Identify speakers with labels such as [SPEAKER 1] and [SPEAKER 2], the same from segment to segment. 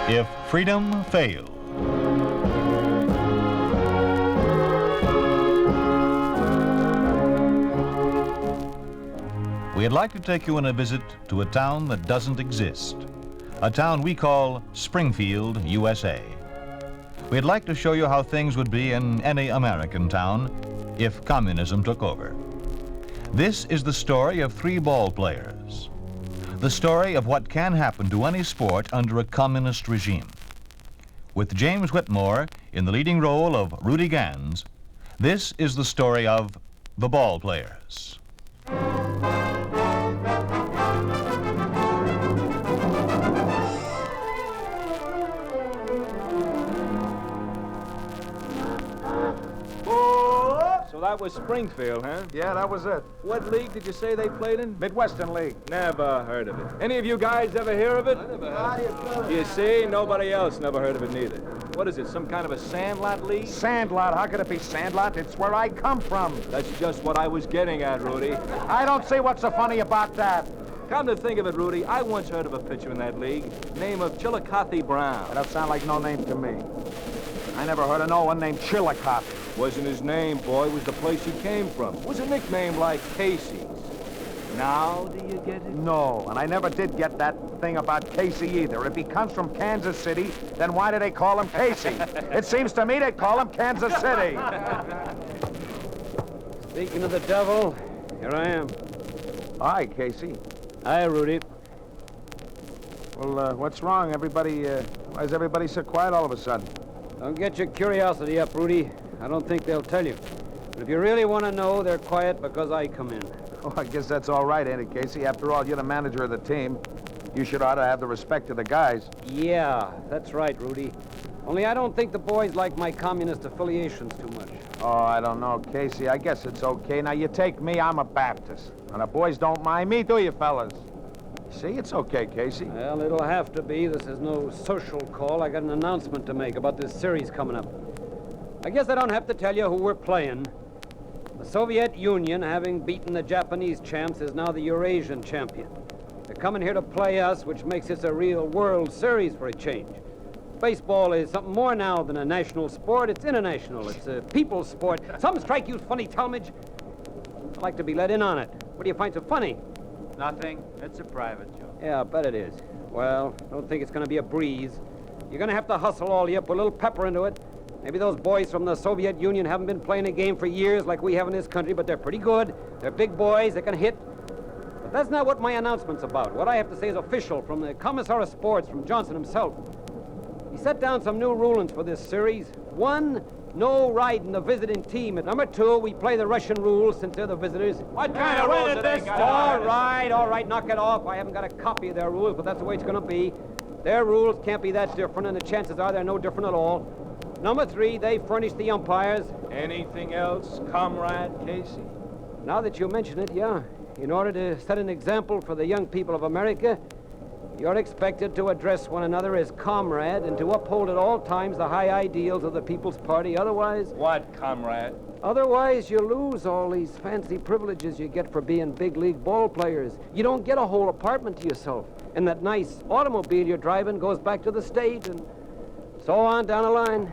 [SPEAKER 1] If freedom failed. We'd like to take you on a visit to a town that doesn't exist, a town we call Springfield, USA. We'd like to show you how things would be in any American town if communism took over. This is the story of 3 ball players, the story of what can happen to any sport under a communist regime. With James Whitmore in the leading role of Rudy Gans, this is the story of the Ballplayers.
[SPEAKER 2] So that was Springfield, huh?
[SPEAKER 3] Yeah, that was it.
[SPEAKER 2] What league did you say they played in?
[SPEAKER 3] Midwestern League.
[SPEAKER 2] Never heard of it. Any of you guys ever hear of it?
[SPEAKER 4] I never heard of it.
[SPEAKER 2] You see, nobody else never heard of it neither. What is it, some kind of a sandlot league?
[SPEAKER 3] Sandlot? How could it be Sandlot? It's where I come from.
[SPEAKER 2] That's just what I was getting at, Rudy.
[SPEAKER 3] I don't see what's so funny about that.
[SPEAKER 2] Come to think of it, Rudy, I once heard of a pitcher in that league, name of Chillicothe Brown.
[SPEAKER 3] That don't sound like no name to me. I never heard of no one named Chillicothe.
[SPEAKER 2] Wasn't his name, boy, was the place he came from. Was a nickname like Casey's. Now do you get it?
[SPEAKER 3] No, and I never did get that thing about Casey either. If he comes from Kansas City, then why do they call him Casey? It seems to me they call him Kansas City.
[SPEAKER 4] Speaking of the devil, here I am.
[SPEAKER 3] Hi, Casey.
[SPEAKER 4] Hi, Rudy.
[SPEAKER 3] Well, what's wrong? Why is everybody so quiet all of a sudden?
[SPEAKER 4] Don't get your curiosity up, Rudy. I don't think they'll tell you. But if you really want to know, they're quiet because I come in.
[SPEAKER 3] Oh, I guess that's all right, ain't it, Casey? After all, you're the manager of the team. You should ought to have the respect of the guys.
[SPEAKER 4] Yeah, that's right, Rudy. Only I don't think the boys like my communist affiliations too much.
[SPEAKER 3] Oh, I don't know, Casey. I guess it's okay. Now, you take me, I'm a Baptist. And the boys don't mind me, do you, fellas? See, it's okay, Casey.
[SPEAKER 4] Well, it'll have to be. This is no social call. I got an announcement to make about this series coming up. I guess I don't have to tell you who we're playing. The Soviet Union, having beaten the Japanese champs, is now the Eurasian champion. They're coming here to play us, which makes this a real World Series for a change. Baseball is something more now than a national sport. It's international. It's a people's sport. Some strike you funny, Talmadge. I'd like to be let in on it. What do you find so funny?
[SPEAKER 5] Nothing. It's a private joke.
[SPEAKER 4] Yeah, I bet it is. Well, don't think it's going to be a breeze. You're going to have to hustle all you, put a little pepper into it. Maybe those boys from the Soviet Union haven't been playing a game for years like we have in this country, but they're pretty good. They're big boys. They can hit. But that's not what my announcement's about. What I have to say is official from the commissar of sports, from Johnson himself. He set down some new rulings for this series. 1, no riding the visiting team. And number 2, we play the Russian rules since they're the visitors.
[SPEAKER 2] What kind of rules are they got?
[SPEAKER 4] All right, knock it off. I haven't got a copy of their rules, but that's the way it's going to be. Their rules can't be that different, and the chances are they're no different at all. Number 3, they furnish the umpires.
[SPEAKER 2] Anything else, Comrade Casey?
[SPEAKER 4] Now that you mention it, yeah. In order to set an example for the young people of America, you're expected to address one another as comrade and to uphold at all times the high ideals of the People's Party. Otherwise...
[SPEAKER 2] What, Comrade?
[SPEAKER 4] Otherwise, you lose all these fancy privileges you get for being big league ball players. You don't get a whole apartment to yourself. And that nice automobile you're driving goes back to the state and so on down the line.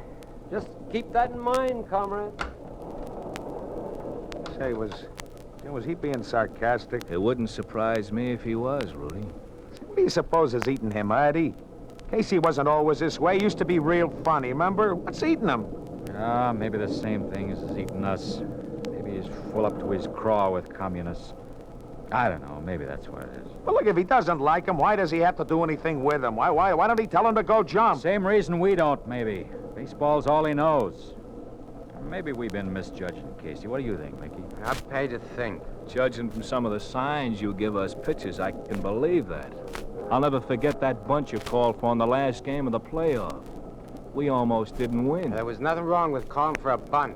[SPEAKER 4] Just keep that in mind, comrade.
[SPEAKER 3] Say, was he being sarcastic?
[SPEAKER 2] It wouldn't surprise me if he was, Rudy.
[SPEAKER 3] What do you suppose is eating him, Eddie? Casey wasn't always this way. He used to be real funny, remember? What's eating him?
[SPEAKER 5] Maybe the same thing as eating us. Maybe he's full up to his craw with communists. I don't know. Maybe that's what it is.
[SPEAKER 3] Well, look, if he doesn't like him, why does he have to do anything with him? Why don't he tell him to go jump?
[SPEAKER 5] Same reason we don't, maybe. Baseball's all he knows. Maybe we've been misjudging Casey. What do you think, Mickey?
[SPEAKER 6] I pay to think.
[SPEAKER 2] Judging from some of the signs you give us pitchers, I can believe that. I'll never forget that bunch you called for in the last game of the playoff. We almost didn't win.
[SPEAKER 6] There was nothing wrong with calling for a bunt.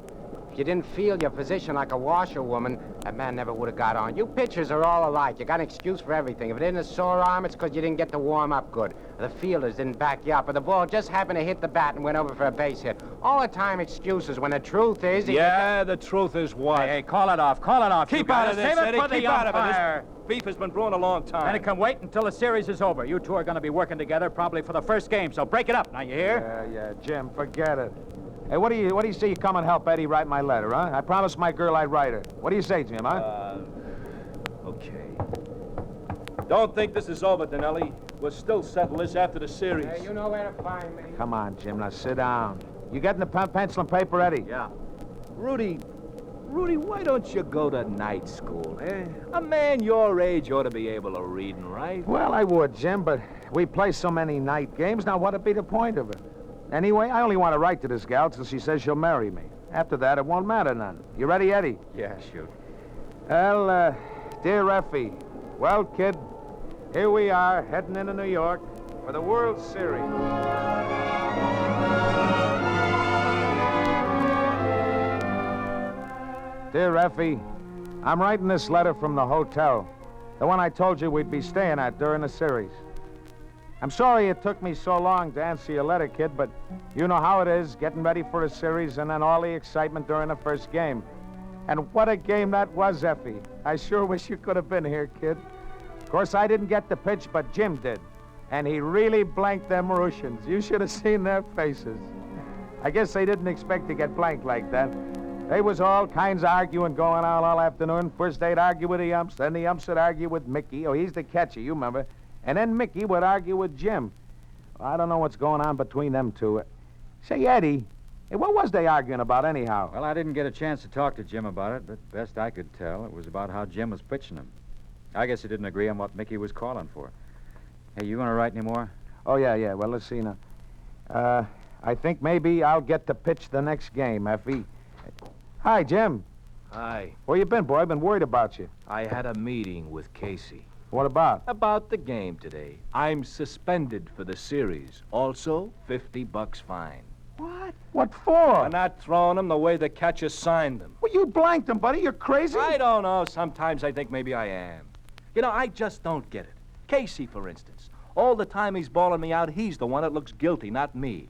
[SPEAKER 6] If you didn't feel your position like a washerwoman, that man never would have got on. You pitchers are all alike. You got an excuse for everything. If it isn't a sore arm, it's because you didn't get to warm up good. Or the fielders didn't back you up. Or the ball just happened to hit the bat and went over for a base hit. All the time excuses when the truth is...
[SPEAKER 2] Yeah, the truth is what?
[SPEAKER 5] Hey, call it off. Call it off.
[SPEAKER 2] Keep out of this,
[SPEAKER 5] Save it
[SPEAKER 2] Eddie.
[SPEAKER 5] for the
[SPEAKER 2] Keep out of it.
[SPEAKER 5] umpire.
[SPEAKER 2] This beef has been brewing a long time.
[SPEAKER 5] And it can wait until the series is over. You two are going to be working together probably for the first game, so break it up. Now, you hear?
[SPEAKER 3] Yeah, Jim, forget it. Hey, what do you say you come and help Eddie write my letter, huh? I promised my girl I'd write her. What do you say, Jim, huh?
[SPEAKER 2] Okay. Don't think this is over, Dinelli. We'll still settle this after the series.
[SPEAKER 6] Hey, you know where to find me.
[SPEAKER 3] Come on, Jim, now sit down. You getting the pencil and paper ready?
[SPEAKER 2] Yeah. Rudy, why don't you go to night school, eh? A man your age ought to be able to read and write.
[SPEAKER 3] Well, I would, Jim, but we play so many night games. Now, what'd be the point of it? Anyway, I only want to write to this gal till she says she'll marry me. After that, it won't matter none. You ready, Eddie?
[SPEAKER 5] Yeah, shoot.
[SPEAKER 3] Well, dear Effie, well, kid, here we are, heading into New York for the World Series. Dear Effie, I'm writing this letter from the hotel, the one I told you we'd be staying at during the series. I'm sorry it took me so long to answer your letter, kid, but you know how it is, getting ready for a series and then all the excitement during the first game. And what a game that was, Effie. I sure wish you could have been here, kid. Of course, I didn't get the pitch, but Jim did. And he really blanked them Russians. You should have seen their faces. I guess they didn't expect to get blanked like that. They was all kinds of arguing going on all afternoon. First they'd argue with the umps, then the umps would argue with Mickey. Oh, he's the catcher, you remember. And then Mickey would argue with Jim. I don't know what's going on between them two. Say, Eddie, hey, what was they arguing about anyhow?
[SPEAKER 5] Well, I didn't get a chance to talk to Jim about it, but best I could tell, it was about how Jim was pitching him. I guess he didn't agree on what Mickey was calling for. Hey, you going to write any more?
[SPEAKER 3] Oh, yeah. Well, let's see now. I think maybe I'll get to pitch the next game, Effie. Hi, Jim.
[SPEAKER 2] Hi.
[SPEAKER 3] Where you been, boy? I've been worried about you.
[SPEAKER 2] I had a meeting with Casey.
[SPEAKER 3] What about?
[SPEAKER 2] About the game today. I'm suspended for the series. Also, $50 fine.
[SPEAKER 3] What? What for?
[SPEAKER 2] For not throwing them the way the catcher signed them.
[SPEAKER 3] Well, you blanked him, buddy. You're crazy.
[SPEAKER 2] I don't know. Sometimes I think maybe I am. You know, I just don't get it. Casey, for instance. All the time he's bawling me out, he's the one that looks guilty, not me.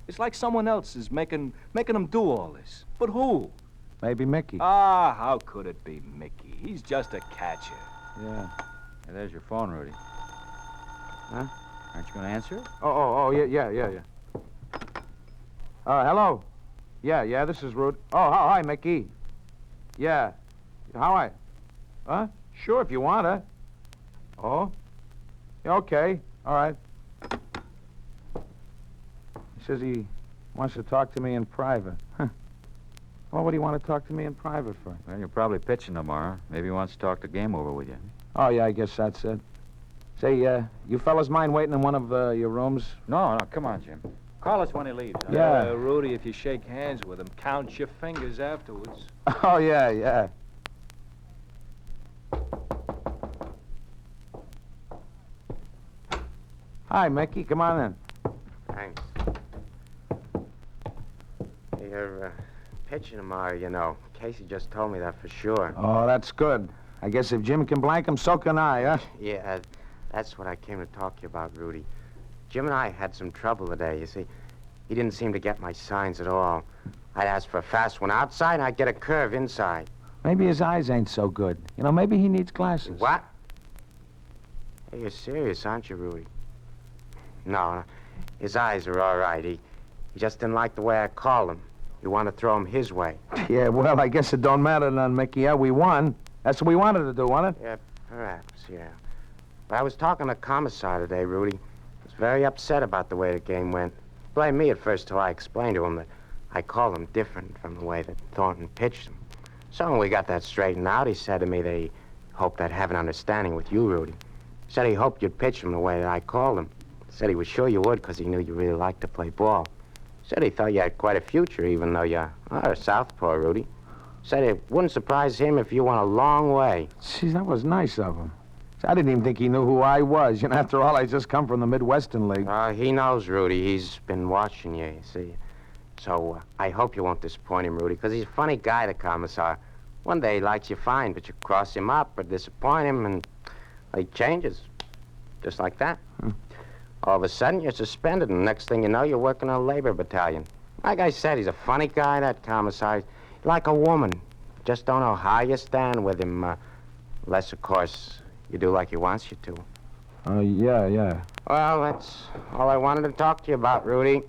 [SPEAKER 2] It's like someone else is making him do all this. But who?
[SPEAKER 3] Maybe Mickey.
[SPEAKER 2] Ah, how could it be Mickey? He's just a catcher.
[SPEAKER 3] Yeah.
[SPEAKER 5] Hey, there's your phone, Rudy.
[SPEAKER 3] Huh?
[SPEAKER 5] Aren't you going to answer it?
[SPEAKER 3] Yeah. Hello? Yeah, this is Rude. Oh, hi, Mickey. Yeah. How I? Huh? Sure, if you want, huh? Oh? Yeah, okay. All right. He says he wants to talk to me in private. Huh. Well, what do you want to talk to me in private for?
[SPEAKER 5] Well, you're probably pitching tomorrow. Maybe he wants to talk the game over with you.
[SPEAKER 3] Oh, yeah, I guess that's it. Say, you fellas mind waiting in one of your rooms?
[SPEAKER 5] No, come on, Jim. Call us when he leaves. Huh?
[SPEAKER 3] Yeah.
[SPEAKER 2] Rudy, if you shake hands with him, count your fingers afterwards.
[SPEAKER 3] Oh, yeah. Hi, Mickey. Come on in.
[SPEAKER 6] Thanks. You're pitching tomorrow, you know. Casey just told me that for sure.
[SPEAKER 3] Oh, that's good. I guess if Jim can blank him, so can I, huh?
[SPEAKER 6] Yeah, that's what I came to talk to you about, Rudy. Jim and I had some trouble today. You see, he didn't seem to get my signs at all. I'd ask for a fast one outside, and I'd get a curve inside.
[SPEAKER 3] Maybe his eyes ain't so good. You know, maybe he needs glasses.
[SPEAKER 6] What? Hey, you're serious, aren't you, Rudy? No, his eyes are all right. He just didn't like the way I called him. You want to throw him his way.
[SPEAKER 3] Yeah, well, I guess it don't matter none, Mickey. Yeah, we won. That's what we wanted to do, wasn't it?
[SPEAKER 6] Yeah, perhaps, yeah. But I was talking to Commissar today, Rudy. He was very upset about the way the game went. Blamed me at first till I explained to him that I called him different from the way that Thornton pitched him. So when we got that straightened out, he said to me that he hoped I'd have an understanding with you, Rudy. He said he hoped you'd pitch him the way that I called him. Said he was sure you would because he knew you really liked to play ball. Said he thought you had quite a future, even though you are a southpaw, Rudy. Said it wouldn't surprise him if you went a long way.
[SPEAKER 3] Gee, that was nice of him. I didn't even think he knew who I was. You know, after all, I just come from the Midwestern League.
[SPEAKER 6] He knows, Rudy. He's been watching you, you see. So I hope you won't disappoint him, Rudy, because he's a funny guy, the commissar. One day he likes you fine, but you cross him up or disappoint him, and he changes. Just like that. All of a sudden, you're suspended, and the next thing you know, you're working in a labor battalion. Like I said, he's a funny guy, that commissar. Like a woman. Just don't know how you stand with him, unless, of course, you do like he wants you to.
[SPEAKER 3] Yeah.
[SPEAKER 6] Well, that's all I wanted to talk to you about, Rudy.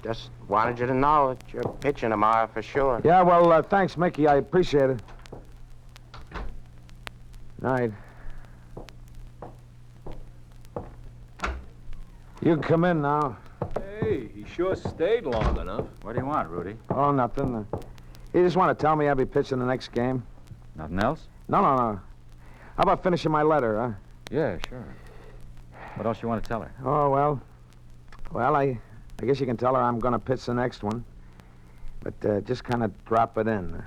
[SPEAKER 6] Just wanted you to know that you're pitching tomorrow for sure.
[SPEAKER 3] Yeah, well, thanks, Mickey. I appreciate it. Night. You can come in now.
[SPEAKER 2] Hey, he sure stayed long enough.
[SPEAKER 5] What do you want, Rudy?
[SPEAKER 3] Oh, nothing. You just want to tell me I'll be pitching the next game?
[SPEAKER 5] Nothing else?
[SPEAKER 3] No. How about finishing my letter, huh?
[SPEAKER 5] Yeah, sure. What else you want to tell her?
[SPEAKER 3] Oh, well, I guess you can tell her I'm going to pitch the next one. But just kind of drop it in.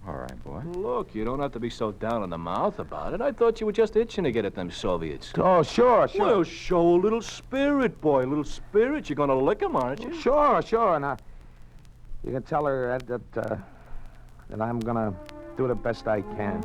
[SPEAKER 5] All right, boy.
[SPEAKER 2] Look, you don't have to be so down in the mouth about it. I thought you were just itching to get at them Soviets.
[SPEAKER 3] Oh, sure.
[SPEAKER 2] Well, show a little spirit, boy. A little spirit. You're going to lick 'em, aren't you?
[SPEAKER 3] Sure. Now, you can tell her, Ed, that I'm going to do the best I can.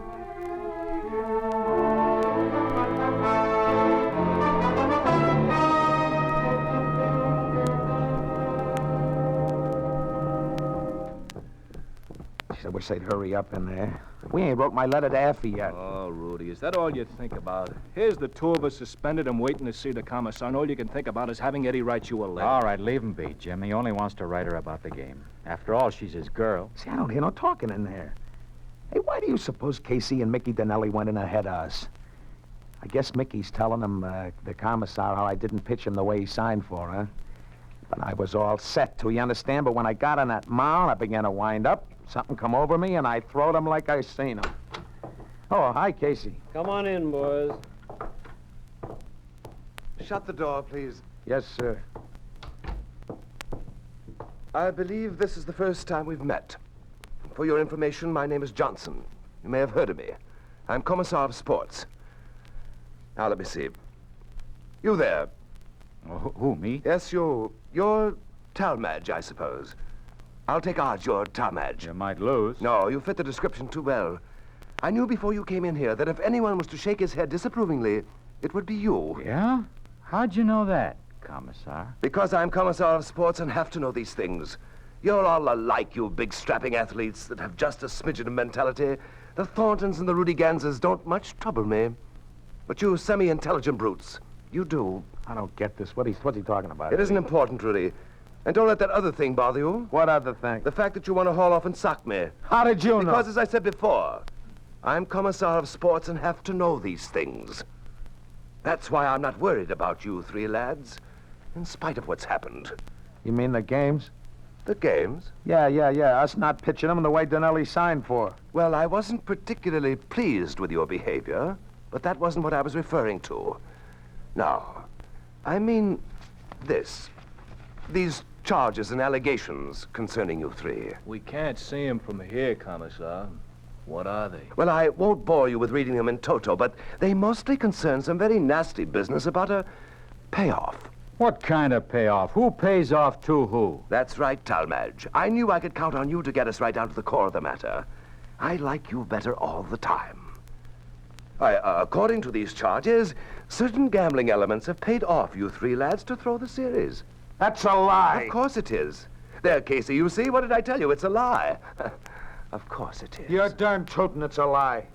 [SPEAKER 3] I wish they'd hurry up in there. We ain't wrote my letter to Effie yet.
[SPEAKER 2] Oh, Rudy, is that all you think about? Here's the two of us suspended and waiting to see the commissar, and all you can think about is having Eddie write you a letter.
[SPEAKER 5] All right, leave him be, Jim. He only wants to write her about the game. After all, she's his girl.
[SPEAKER 3] See, I don't hear no talking in there. Hey, why do you suppose Casey and Mickey Donnelly went in ahead of us? I guess Mickey's telling him, the commissar, how I didn't pitch him the way he signed for, huh? But I was all set to, you understand? But when I got on that mound, I began to wind up. Something come over me, and I throwed him like I seen him. Oh, hi, Casey.
[SPEAKER 4] Come on in, boys.
[SPEAKER 7] Shut the door, please.
[SPEAKER 3] Yes, sir.
[SPEAKER 7] I believe this is the first time we've met. For your information, my name is Johnson. You may have heard of me. I'm commissar of sports. Now, let me see. You there?
[SPEAKER 5] Oh, who, me?
[SPEAKER 7] Yes, you're Talmadge, I suppose. I'll take odds you're Talmadge.
[SPEAKER 5] You might lose.
[SPEAKER 7] No, you fit the description too well. I knew before you came in here that if anyone was to shake his head disapprovingly, it would be you.
[SPEAKER 5] Yeah? How'd you know that, commissar?
[SPEAKER 7] Because I'm commissar of sports and have to know these things. You're all alike, you big strapping athletes that have just a smidgen of mentality. The Thorntons and the Rudy Ganses don't much trouble me. But you semi-intelligent brutes, you do.
[SPEAKER 3] I don't get this. What's he talking about?
[SPEAKER 7] It isn't important, Rudy. And don't let that other thing bother you.
[SPEAKER 3] What other thing?
[SPEAKER 7] The fact that you want to haul off and sock me.
[SPEAKER 3] How did you know?
[SPEAKER 7] Because, as I said before, I'm commissar of sports and have to know these things. That's why I'm not worried about you three lads, in spite of what's happened.
[SPEAKER 3] You mean the games?
[SPEAKER 7] The games?
[SPEAKER 3] Yeah. Us not pitching them the way Donnelly signed for.
[SPEAKER 7] Well, I wasn't particularly pleased with your behavior, but that wasn't what I was referring to. No, I mean this. These charges and allegations concerning you three.
[SPEAKER 2] We can't see him from here, commissar. What are they?
[SPEAKER 7] Well, I won't bore you with reading them in toto, but they mostly concern some very nasty business about a payoff.
[SPEAKER 5] What kind of payoff? Who pays off to who?
[SPEAKER 7] That's right, Talmadge. I knew I could count on you to get us right down to the core of the matter. I like you better all the time. According to these charges, certain gambling elements have paid off you three lads to throw the series.
[SPEAKER 3] That's a lie.
[SPEAKER 7] Of course it is. There, Casey, you see? What did I tell you? It's a lie. Of course it is.
[SPEAKER 3] You're darn tootin' it's a lie.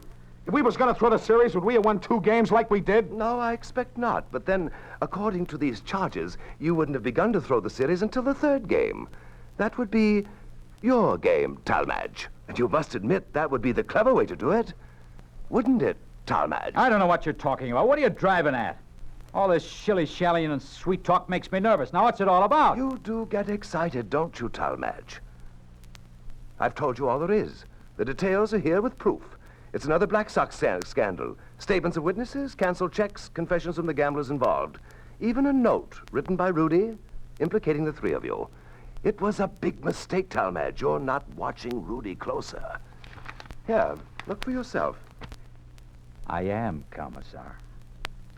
[SPEAKER 3] If we was gonna throw the series, would we have won 2 games like we did?
[SPEAKER 7] No, I expect not. But then, according to these charges, you wouldn't have begun to throw the series until the 3rd game. That would be your game, Talmadge. And you must admit that would be the clever way to do it. Wouldn't it, Talmadge?
[SPEAKER 5] I don't know what you're talking about. What are you driving at? All this shilly-shallying and sweet talk makes me nervous. Now, what's it all about?
[SPEAKER 7] You do get excited, don't you, Talmadge? I've told you all there is. The details are here with proof. It's another Black Sox scandal. Statements of witnesses, canceled checks, confessions from the gamblers involved. Even a note written by Rudy implicating the 3 of you. It was a big mistake, Talmadge. You're not watching Rudy closer. Here, look for yourself.
[SPEAKER 5] I am, commissar.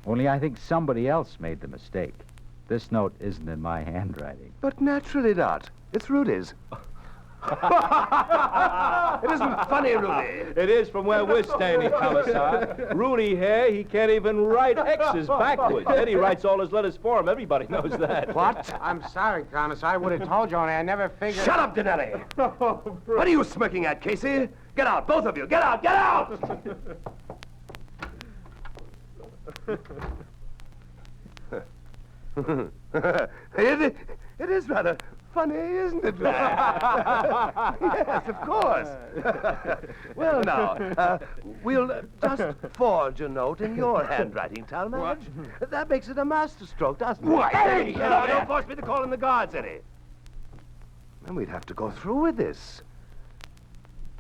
[SPEAKER 5] Only I think somebody else made the mistake. This note isn't in my handwriting.
[SPEAKER 7] But naturally not. It's Rudy's. It isn't funny, Rudy.
[SPEAKER 2] It is from where we're standing, Commissar. Rudy here, he can't even write X's backwards. Eddie writes all his letters for him. Everybody knows that.
[SPEAKER 6] What? I'm sorry, Commissar. I would have told you, only I never figured...
[SPEAKER 7] Shut up, Denelli! What are you smirking at, Casey? Get out, both of you! Get out! Get out! It is rather funny, isn't it, lad? Yes, of course. Well, now, we'll just forge a note in your handwriting, Talmadge. That makes it a masterstroke, doesn't it?
[SPEAKER 6] Why,
[SPEAKER 7] Eddie, don't force me to call in the guards, Eddie. Then we'd have to go through with this.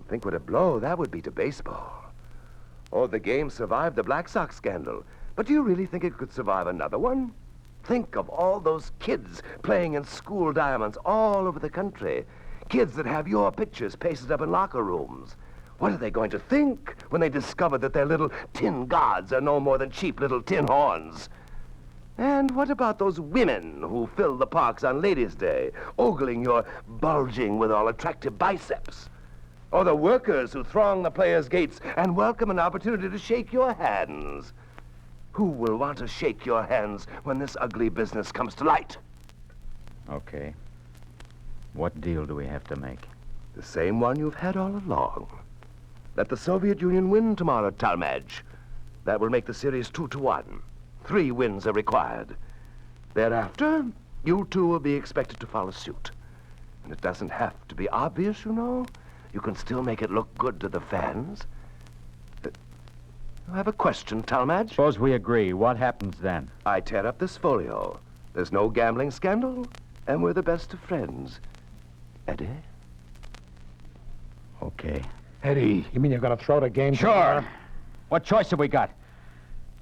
[SPEAKER 7] Think what a blow that would be to baseball. Oh, the game survived the Black Sox scandal. But do you really think it could survive another one? Think of all those kids playing in school diamonds all over the country. Kids that have your pictures pasted up in locker rooms. What are they going to think when they discover that their little tin gods are no more than cheap little tin horns? And what about those women who fill the parks on Ladies' Day, ogling your bulging with all attractive biceps? Or the workers who throng the players' gates and welcome an opportunity to shake your hands? Who will want to shake your hands when this ugly business comes to light?
[SPEAKER 5] Okay. What deal do we have to make?
[SPEAKER 7] The same one you've had all along. Let the Soviet Union win tomorrow, Talmadge. That will make the series 2-1. 3 wins are required. Thereafter, you two will be expected to follow suit. And it doesn't have to be obvious, you know. You can still make it look good to the fans. I have a question, Talmadge.
[SPEAKER 5] Suppose we agree. What happens then?
[SPEAKER 7] I tear up this folio. There's no gambling scandal, and we're the best of friends. Eddie?
[SPEAKER 5] Okay.
[SPEAKER 3] Eddie, you mean you're going to throw the game?
[SPEAKER 5] Sure. What choice have we got?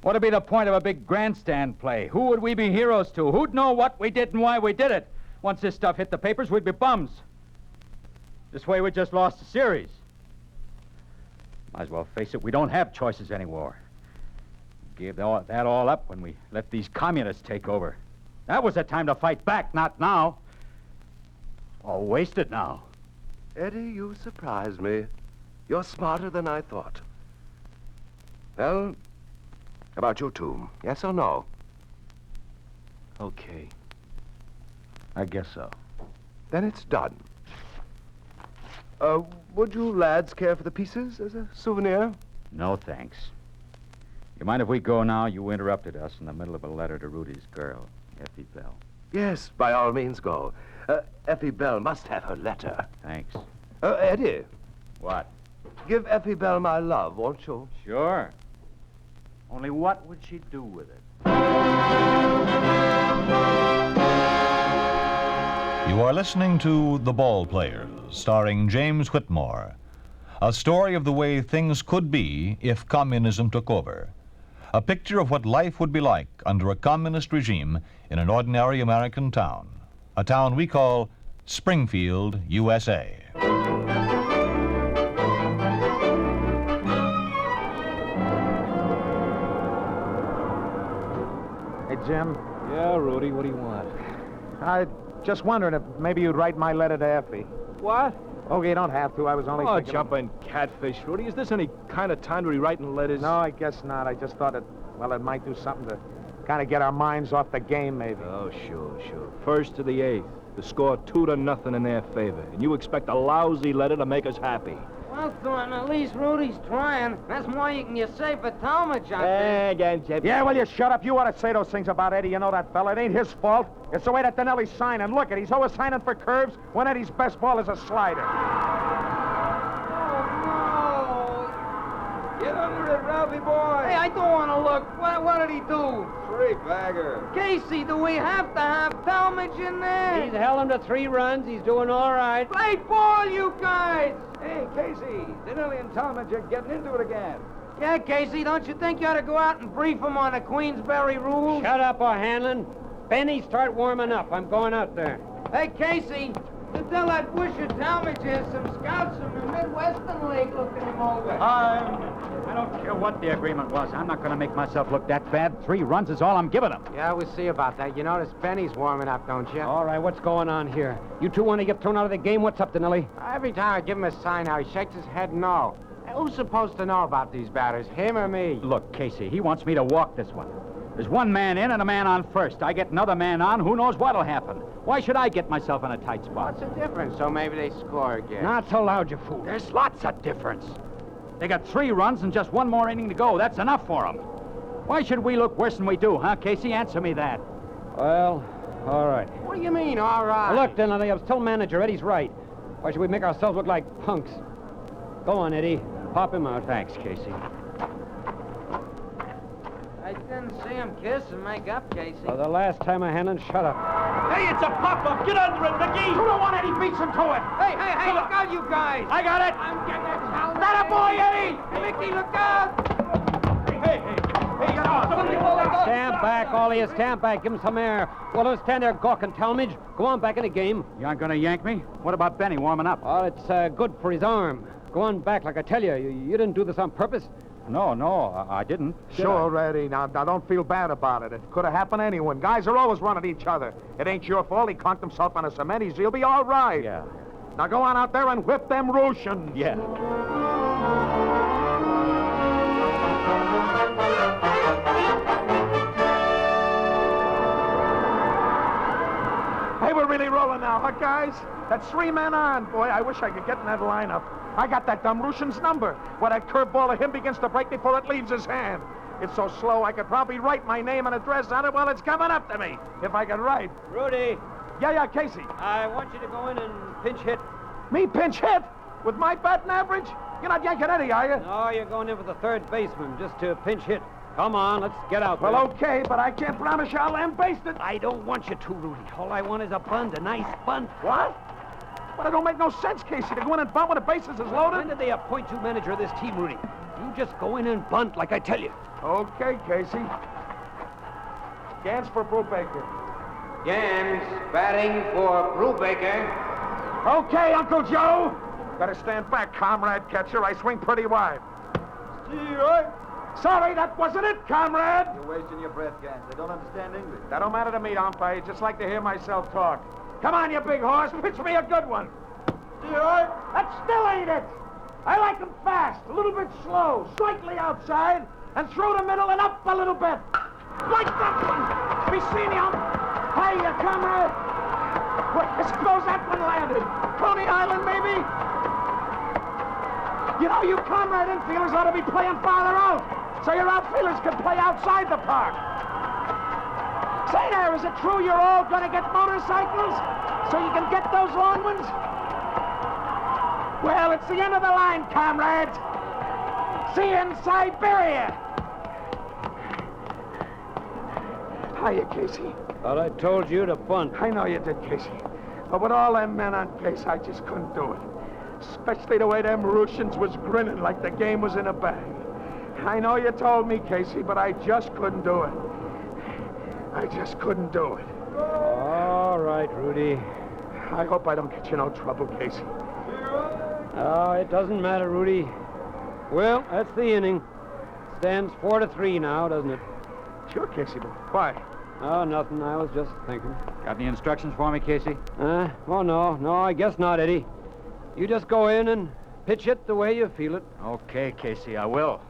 [SPEAKER 5] What'd be the point of a big grandstand play? Who would we be heroes to? Who'd know what we did and why we did it? Once this stuff hit the papers, we'd be bums. This way, we just lost the series. Might as well face it, we don't have choices anymore. Gave that all up when we let these communists take over. That was the time to fight back, not now. All wasted now.
[SPEAKER 7] Eddie, you surprise me. You're smarter than I thought. Well, how about you two? Yes or no?
[SPEAKER 2] Okay. I guess so.
[SPEAKER 7] Then it's done. Would you lads care for the pieces as a souvenir?
[SPEAKER 5] No, thanks. You mind if we go now? You interrupted us in the middle of a letter to Rudy's girl, Effie Bell.
[SPEAKER 7] Yes, by all means go. Effie Bell must have her letter.
[SPEAKER 5] Thanks.
[SPEAKER 7] Eddie,
[SPEAKER 5] What?
[SPEAKER 7] give Effie Bell my love, won't you?
[SPEAKER 5] Sure. Only what would she do with it?
[SPEAKER 1] You are listening to The Ballplayers, starring James Whitmore. A story of the way things could be if communism took over. A picture of what life would be like under a communist regime in an ordinary American town. A town we call Springfield, USA.
[SPEAKER 3] Hey, Jim,
[SPEAKER 2] Yeah, Rudy, what do you want?
[SPEAKER 3] I just wondering if maybe you'd write my letter to Effie.
[SPEAKER 2] What?
[SPEAKER 3] Okay, you don't have to. I was only
[SPEAKER 2] Oh,
[SPEAKER 3] thinking...
[SPEAKER 2] jumping catfish, Rudy. Is this any kind of time to be writing letters?
[SPEAKER 3] No, I guess not. I just thought it might do something to kind of get our minds off the game, maybe.
[SPEAKER 2] Oh, sure. First to the 8th. The score 2-0 in their favor. And you expect a lousy letter to make us happy.
[SPEAKER 8] Well, Thornton, at least Rudy's trying. That's more you say for Talmadge, I think.
[SPEAKER 3] Yeah, well, you shut up. You ought to say those things about Eddie. You know that fella. It ain't his fault. It's the way that Denelli's signing. Look at, he's always signing for curves when Eddie's best ball is a slider.
[SPEAKER 4] Get under it, Ralphie boy.
[SPEAKER 8] Hey, I don't want to look. What did he do?
[SPEAKER 4] Three-bagger.
[SPEAKER 8] Casey, do we have to have Talmadge in there?
[SPEAKER 4] He's held him to 3 runs. He's doing all right.
[SPEAKER 8] Play ball, you guys!
[SPEAKER 4] Hey, Casey, Denelli and Talmadge are getting into it again.
[SPEAKER 8] Yeah, Casey, don't you think you ought to go out and brief him on the Queensberry rules?
[SPEAKER 4] Shut up, O'Hanlon. Benny, start warming up. I'm going out there.
[SPEAKER 8] Hey, Casey, To tell that busher Talmadge has some scouts from the Midwestern League looking him over.
[SPEAKER 5] I don't care what the agreement was. I'm not going to make myself look that bad. 3 runs is all I'm giving him.
[SPEAKER 6] Yeah, we'll see about that. You notice Benny's warming up, don't you?
[SPEAKER 4] All right, what's going on here? You two want to get thrown out of the game? What's up, Danelli?
[SPEAKER 6] Every time I give him a sign now, he shakes his head no. Who's supposed to know about these batters, him or me?
[SPEAKER 5] Look, Casey, he wants me to walk this one. There's 1 man in and a man on first. I get another man on, who knows what'll happen. Why should I get myself in a tight spot?
[SPEAKER 6] What's the difference? So maybe they score again.
[SPEAKER 4] Not so loud, you fool.
[SPEAKER 5] There's lots of difference. They got 3 runs and just 1 more inning to go. That's enough for them. Why should we look worse than we do, huh, Casey? Answer me that.
[SPEAKER 4] Well, all right.
[SPEAKER 6] What do you mean, all right?
[SPEAKER 4] Look, Danelli, I was telling manager, Eddie's right. Why should we make ourselves look like punks? Go on, Eddie. Pop him out.
[SPEAKER 5] Thanks, Casey.
[SPEAKER 8] I didn't see him kiss and make up, Casey.
[SPEAKER 4] For the last time, Hannon, shut up.
[SPEAKER 5] Hey, it's a pop-up. Get under it, Mickey.
[SPEAKER 3] You don't want any beats into it.
[SPEAKER 8] Hey, look out, you guys!
[SPEAKER 5] I got it.
[SPEAKER 8] I'm getting a towel.
[SPEAKER 3] That a boy, Eddie!
[SPEAKER 8] Hey, Mickey, look out!
[SPEAKER 5] Hey, get on.
[SPEAKER 4] Stand back, all of you. Stand back. Give him some air. Well, don't stand there gawking, Talmadge. Go on back in the game.
[SPEAKER 5] You aren't going to yank me? What about Benny warming up?
[SPEAKER 4] Oh, it's good for his arm. Go on back, like I tell you. You didn't do this on purpose.
[SPEAKER 5] No, I didn't.
[SPEAKER 3] Sure, Eddie. Now, don't feel bad about it. It could have happened to anyone. Guys are always running each other. It ain't your fault. He conked himself on a cement. He'll be all right.
[SPEAKER 5] Yeah.
[SPEAKER 3] Now go on out there and whip them Russians.
[SPEAKER 5] Yeah.
[SPEAKER 3] Hey, we're really rolling now, huh, guys? That's 3 men on. Boy, I wish I could get in that lineup. I got that dumb Russian's number. Where that curveball of him begins to break before it leaves his hand. It's so slow, I could probably write my name and address on it while it's coming up to me. If I could write.
[SPEAKER 4] Rudy,
[SPEAKER 3] Yeah, Casey.
[SPEAKER 4] I want you to go in and pinch hit.
[SPEAKER 3] Me pinch hit? With my batting average? You're not yanking Eddie, are you?
[SPEAKER 4] No, you're going in for the third baseman, just to pinch hit. Come on, let's get out there.
[SPEAKER 3] Well, okay, but I can't promise you I'll lambaste it.
[SPEAKER 4] I don't want you to, Rudy. All I want is a bunt, a nice bunt.
[SPEAKER 3] What? Well, it don't make no sense, Casey, to go in and bunt when the bases is
[SPEAKER 4] When
[SPEAKER 3] loaded.
[SPEAKER 4] did they appoint you manager of this team, Rudy? You just go in and bunt, like I tell you.
[SPEAKER 3] Okay, Casey. Gans for Brubaker.
[SPEAKER 8] Gans batting for Brubaker.
[SPEAKER 3] Okay, Uncle Joe. Better stand back, comrade catcher. I swing pretty wide. Sorry, that wasn't it, comrade.
[SPEAKER 2] You're wasting your breath, Gans. I don't understand English.
[SPEAKER 3] That don't matter to me, umpire. Just like to hear myself talk. Come on, you big horse. Pitch me a good one. That still ain't it. I like them fast, a little bit slow, slightly outside, and through the middle and up a little bit. Like that one. We seen him. Hiya, comrade. Wait, I suppose that one landed. Coney Island, maybe? You know, you comrade infielders ought to be playing farther out, so your outfielders can play outside the park. Say there, is it true you're all going to get motorcycles so you can get those long ones? Well, it's the end of the line, comrades. See you in Siberia. Hiya, Casey.
[SPEAKER 4] Thought I told you to bunt.
[SPEAKER 3] I know you did, Casey. But with all them men on base, I just couldn't do it. Especially the way them Russians was grinning like the game was in a bag. I know you told me, Casey, but I just couldn't do it. I just couldn't do it.
[SPEAKER 4] All right, Rudy.
[SPEAKER 3] I hope I don't get you no trouble, Casey.
[SPEAKER 4] Oh, it doesn't matter, Rudy. Well, that's the inning. Stands 4-3 now, doesn't it?
[SPEAKER 3] Sure, Casey, but why?
[SPEAKER 4] Oh, nothing. I was just thinking.
[SPEAKER 5] Got any instructions for me, Casey?
[SPEAKER 4] Oh, no, I guess not, Eddie. You just go in and pitch it the way you feel it.
[SPEAKER 5] Okay, Casey, I will.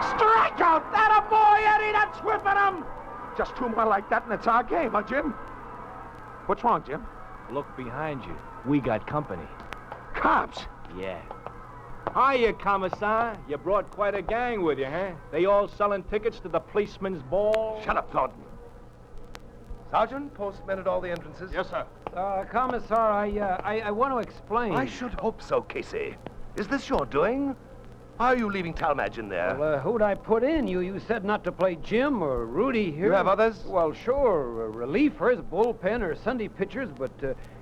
[SPEAKER 3] Strikeout! That a boy, Eddie! That's whipping him! Just 2 more like that and it's our game, huh, Jim? What's wrong, Jim?
[SPEAKER 2] Look behind you. We got company.
[SPEAKER 3] Cops!
[SPEAKER 2] Yeah. Hiya, commissar. You brought quite a gang with you, huh? They all selling tickets to the policeman's ball?
[SPEAKER 7] Shut up, Thornton. Sergeant, postmen at all the entrances.
[SPEAKER 3] Yes, sir.
[SPEAKER 4] Commissar, I want to explain.
[SPEAKER 7] I should hope so, Casey. Is this your doing? Why are you leaving Talmadge in there?
[SPEAKER 4] Well, who'd I put in? You said not to play Jim or Rudy here.
[SPEAKER 7] You have others?
[SPEAKER 4] Well, sure. Relievers, bullpen, or Sunday pitchers, but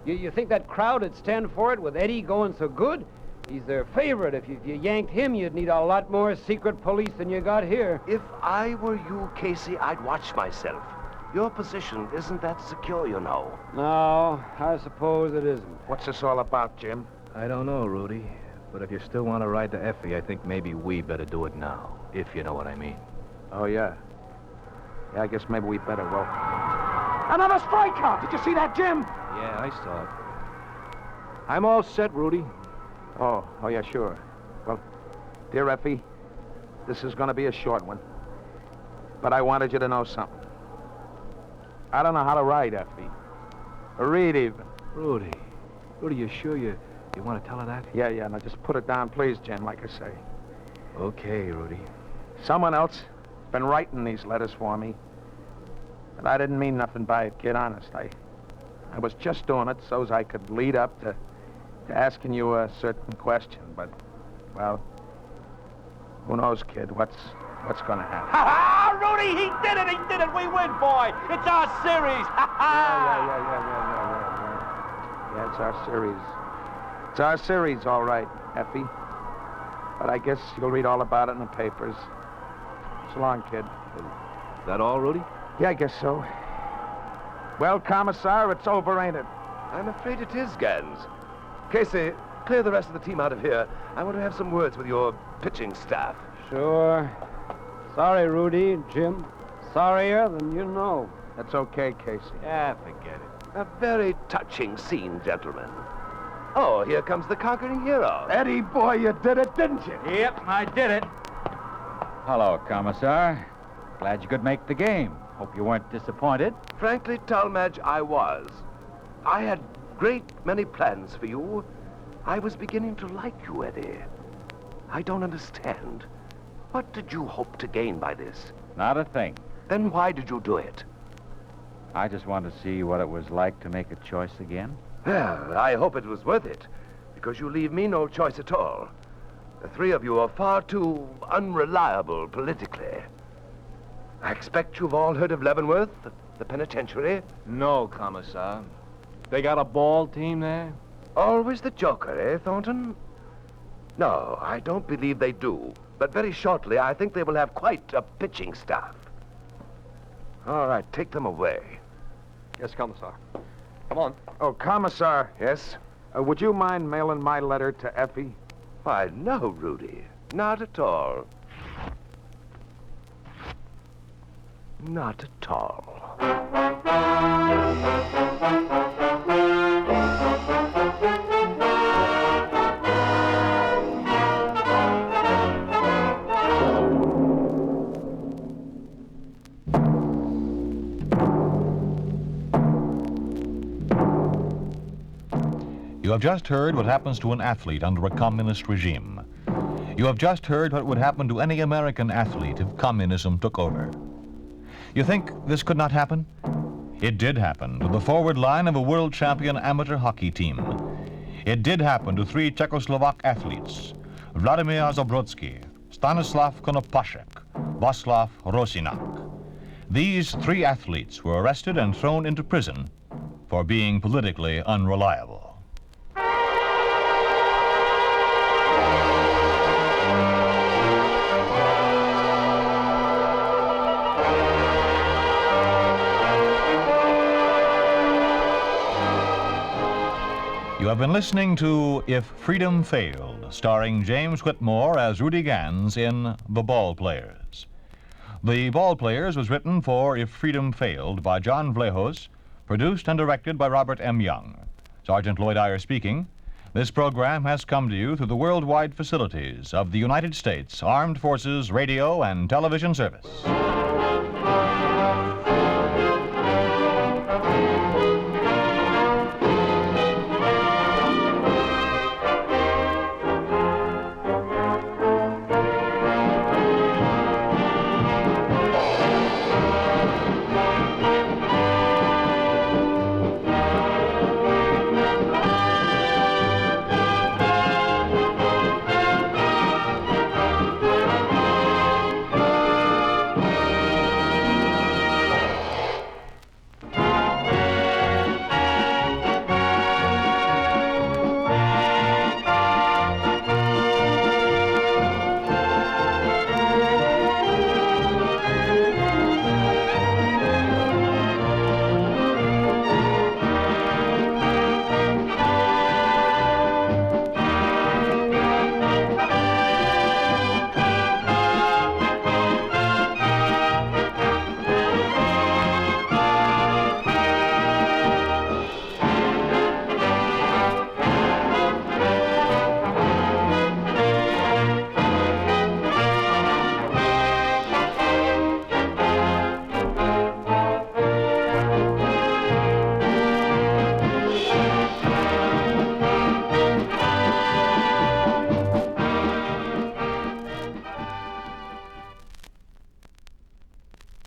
[SPEAKER 4] you think that crowd would stand for it with Eddie going so good? He's their favorite. If you yanked him, you'd need a lot more secret police than you got here.
[SPEAKER 7] If I were you, Casey, I'd watch myself. Your position isn't that secure, you know.
[SPEAKER 4] No, I suppose it isn't.
[SPEAKER 3] What's this all about, Jim?
[SPEAKER 2] I don't know, Rudy. But if you still want to ride to Effie, I think maybe we better do it now, if you know what I mean.
[SPEAKER 3] Oh, yeah. Yeah, I guess maybe we better. Well, another strikeout! Did you see that, Jim?
[SPEAKER 2] Yeah, I saw it. I'm all set, Rudy.
[SPEAKER 3] Oh, yeah, sure. Well, dear Effie, this is going to be a short one. But I wanted you to know something. I don't know how to write, Effie. Or read, even.
[SPEAKER 2] Rudy, you sure you want to tell her that?
[SPEAKER 3] Yeah, now just put it down, please, Jim, like I say.
[SPEAKER 2] Okay, Rudy.
[SPEAKER 3] Someone else has been writing these letters for me. But I didn't mean nothing by it, kid, honest. I was just doing it so's I could lead up to asking you a certain question. But, well, who knows, kid, what's going to happen.
[SPEAKER 2] Ha-ha! Rudy, he did it! We win, boy! It's our series!
[SPEAKER 3] Yeah, it's our series. It's our series, all right, Effie. But I guess you'll read all about it in the papers. So long, kid.
[SPEAKER 2] Is that all, Rudy?
[SPEAKER 3] Yeah, I guess so. Well, Commissar, it's over, ain't it?
[SPEAKER 7] I'm afraid it is, Gans. Casey, clear the rest of the team out of here. I want to have some words with your pitching staff.
[SPEAKER 4] Sure. Sorry, Rudy, Jim. Sorrier than you know.
[SPEAKER 3] That's okay, Casey.
[SPEAKER 2] Yeah, forget it.
[SPEAKER 7] A very touching scene, gentlemen. Oh, here comes the conquering hero.
[SPEAKER 3] Eddie, boy, you did it, didn't you?
[SPEAKER 5] Yep, I did it. Hello, Commissar. Glad you could make the game. Hope you weren't disappointed.
[SPEAKER 7] Frankly, Talmadge, I was. I had great many plans for you. I was beginning to like you, Eddie. I don't understand. What did you hope to gain by this?
[SPEAKER 5] Not a thing.
[SPEAKER 7] Then why did you do it?
[SPEAKER 5] I just wanted to see what it was like to make a choice again.
[SPEAKER 7] Well, I hope it was worth it, because you leave me no choice at all. The three of you are far too unreliable politically. I expect you've all heard of Leavenworth, the penitentiary.
[SPEAKER 2] No, Commissar. They got a ball team there?
[SPEAKER 7] Always the joker, eh, Thornton? No, I don't believe they do. But very shortly, I think they will have quite a pitching staff. All right, take them away.
[SPEAKER 2] Yes, Commissar. Come on.
[SPEAKER 3] Oh, Commissar,
[SPEAKER 7] Yes?
[SPEAKER 3] would you mind mailing my letter to Effie?
[SPEAKER 7] Why, no, Rudy. Not at all. Not at all.
[SPEAKER 1] You have just heard what happens to an athlete under a communist regime. You have just heard what would happen to any American athlete if communism took over. You think this could not happen? It did happen to the forward line of a world champion amateur hockey team. It did happen to three Czechoslovak athletes, Vladimir Zabrodsky, Stanislav Konopashek, Václav Rosinak. These three athletes were arrested and thrown into prison for being politically unreliable. You have been listening to If Freedom Failed, starring James Whitmore as Rudy Gans in The Ballplayers. The Ballplayers was written for If Freedom Failed by John Vlahos, produced and directed by Robert M. Young. Sergeant Lloyd Iyer speaking. This program has come to you through the worldwide facilities of the United States Armed Forces Radio and Television Service.